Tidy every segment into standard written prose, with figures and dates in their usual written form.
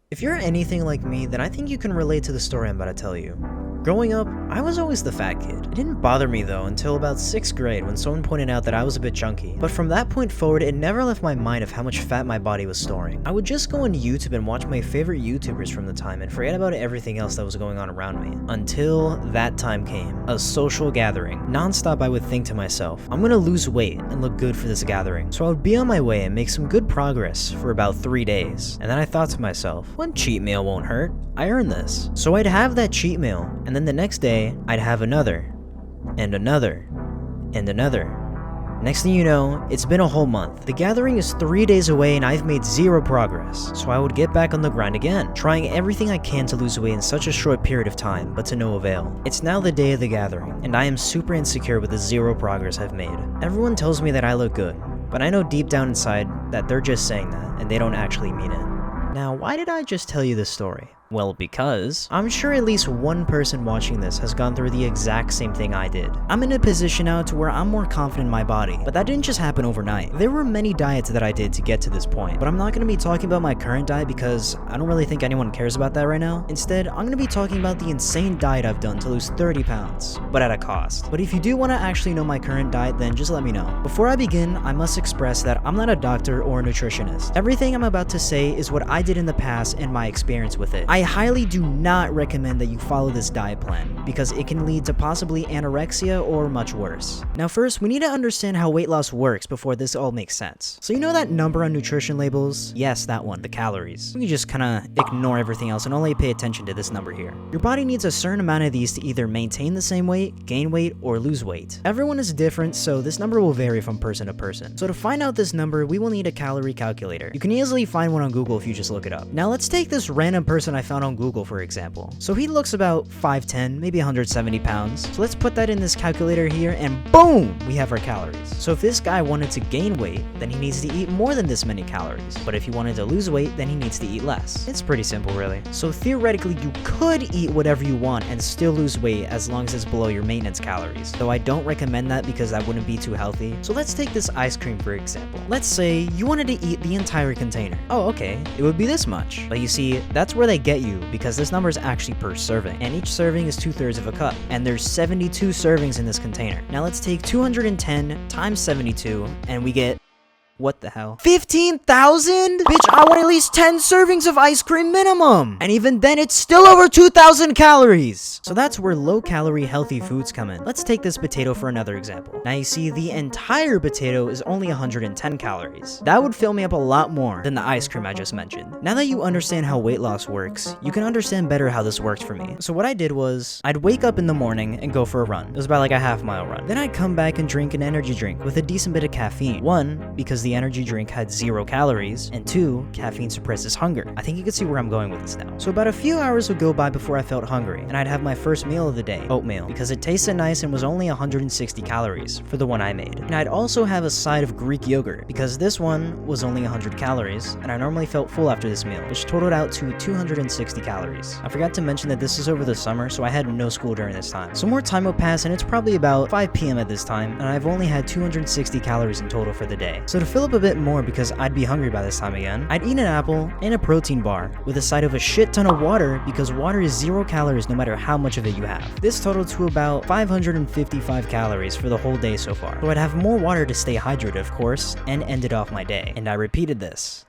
If you're anything like me, then I think you can relate to the story I'm about to tell you. Growing up, I was always the fat kid. It didn't bother me though until about 6th grade when someone pointed out that I was a bit chunky. But from that point forward, it never left my mind of how much fat my body was storing. I would just go on YouTube and watch my favorite YouTubers from the time and forget about everything else that was going on around me. Until that time came. A social gathering. Non-stop I would think to myself, I'm gonna lose weight and look good for this gathering. So I would be on my way and make some good progress for about 3 days. And then I thought to myself, one cheat meal won't hurt. I earned this. So I'd have that cheat meal, and then the next day, I'd have another, and another, and another. Next thing you know, it's been a whole month. The gathering is 3 days away and I've made zero progress, so I would get back on the grind again, trying everything I can to lose weight in such a short period of time, but to no avail. It's now the day of the gathering, and I am super insecure with the zero progress I've made. Everyone tells me that I look good, but I know deep down inside that they're just saying that, and they don't actually mean it. Now, why did I just tell you this story? Well, because I'm sure at least one person watching this has gone through the exact same thing I did. I'm in a position now to where I'm more confident in my body, but that didn't just happen overnight. There were many diets that I did to get to this point, but I'm not going to be talking about my current diet because I don't really think anyone cares about that right now. Instead, I'm going to be talking about the insane diet I've done to lose 30 pounds, but at a cost. But if you do want to actually know my current diet, then just let me know. Before I begin, I must express that I'm not a doctor or a nutritionist. Everything I'm about to say is what I did in the past and my experience with it. I highly do not recommend that you follow this diet plan because it can lead to possibly anorexia or much worse. Now first, we need to understand how weight loss works before this all makes sense. So you know that number on nutrition labels? Yes, that one, the calories. You can just kinda ignore everything else and only pay attention to this number here. Your body needs a certain amount of these to either maintain the same weight, gain weight, or lose weight. Everyone is different, so this number will vary from person to person. So to find out this number, we will need a calorie calculator. You can easily find one on Google if you just look it up. Now let's take this random person I found on Google for example. So he looks about 5'10", maybe 170 pounds. So let's put that in this calculator here and boom, we have our calories. So if this guy wanted to gain weight, then he needs to eat more than this many calories. But if he wanted to lose weight, then he needs to eat less. It's pretty simple really. So theoretically, you could eat whatever you want and still lose weight as long as it's below your maintenance calories. Though I don't recommend that because that wouldn't be too healthy. So let's take this ice cream for example. Let's say you wanted to eat the entire container. Oh, okay, it would be this much. But you see, that's where they get you because this number is actually per serving, and each serving is 2/3 of a cup, and there's 72 servings in this container. Now let's take 210 times 72, and we get what the hell? 15,000? Bitch, I want at least 10 servings of ice cream minimum! And even then, it's still over 2,000 calories! So that's where low-calorie healthy foods come in. Let's take this potato for another example. Now you see, the entire potato is only 110 calories. That would fill me up a lot more than the ice cream I just mentioned. Now that you understand how weight loss works, you can understand better how this worked for me. So what I did was, I'd wake up in the morning and go for a run. It was about like a half-mile run. Then I'd come back and drink an energy drink with a decent bit of caffeine. One, because the energy drink had 0 calories, and 2, caffeine suppresses hunger. I think you can see where I'm going with this now. So about a few hours would go by before I felt hungry, and I'd have my first meal of the day, oatmeal, because it tasted nice and was only 160 calories for the one I made. And I'd also have a side of Greek yogurt, because this one was only 100 calories, and I normally felt full after this meal, which totaled out to 260 calories. I forgot to mention that this is over the summer, so I had no school during this time. So more time would pass, and it's probably about 5 p.m. at this time, and I've only had 260 calories in total for the day. So to fill up a bit more because I'd be hungry by this time again, I'd eat an apple and a protein bar with a side of a shit ton of water because water is 0 calories no matter how much of it you have. This totaled to about 555 calories for the whole day so far. So I'd have more water to stay hydrated of course, and ended off my day. And I repeated this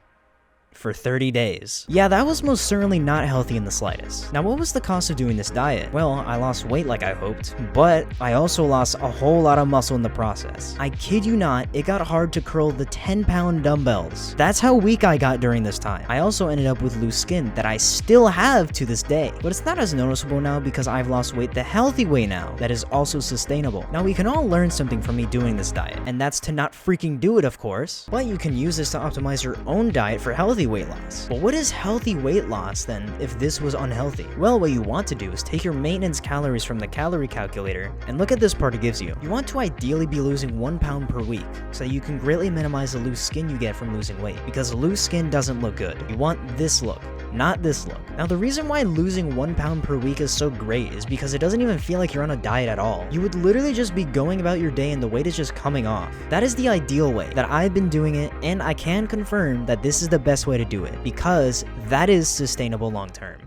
for 30 days. Yeah, that was most certainly not healthy in the slightest. Now, what was the cost of doing this diet? Well, I lost weight like I hoped, but I also lost a whole lot of muscle in the process. I kid you not, it got hard to curl the 10-pound dumbbells. That's how weak I got during this time. I also ended up with loose skin that I still have to this day, but it's not as noticeable now because I've lost weight the healthy way now that is also sustainable. Now, we can all learn something from me doing this diet, and that's to not freaking do it, of course, but you can use this to optimize your own diet for healthy weight loss. But what is healthy weight loss then if this was unhealthy? Well, what you want to do is take your maintenance calories from the calorie calculator and look at this part it gives you. You want to ideally be losing 1 pound per week so that you can greatly minimize the loose skin you get from losing weight, because loose skin doesn't look good. You want this look. not this look. Now, the reason why losing 1 pound per week is so great is because it doesn't even feel like you're on a diet at all. You would literally just be going about your day and the weight is just coming off. That is the ideal way that I've been doing it, and I can confirm that this is the best way to do it because that is sustainable long term.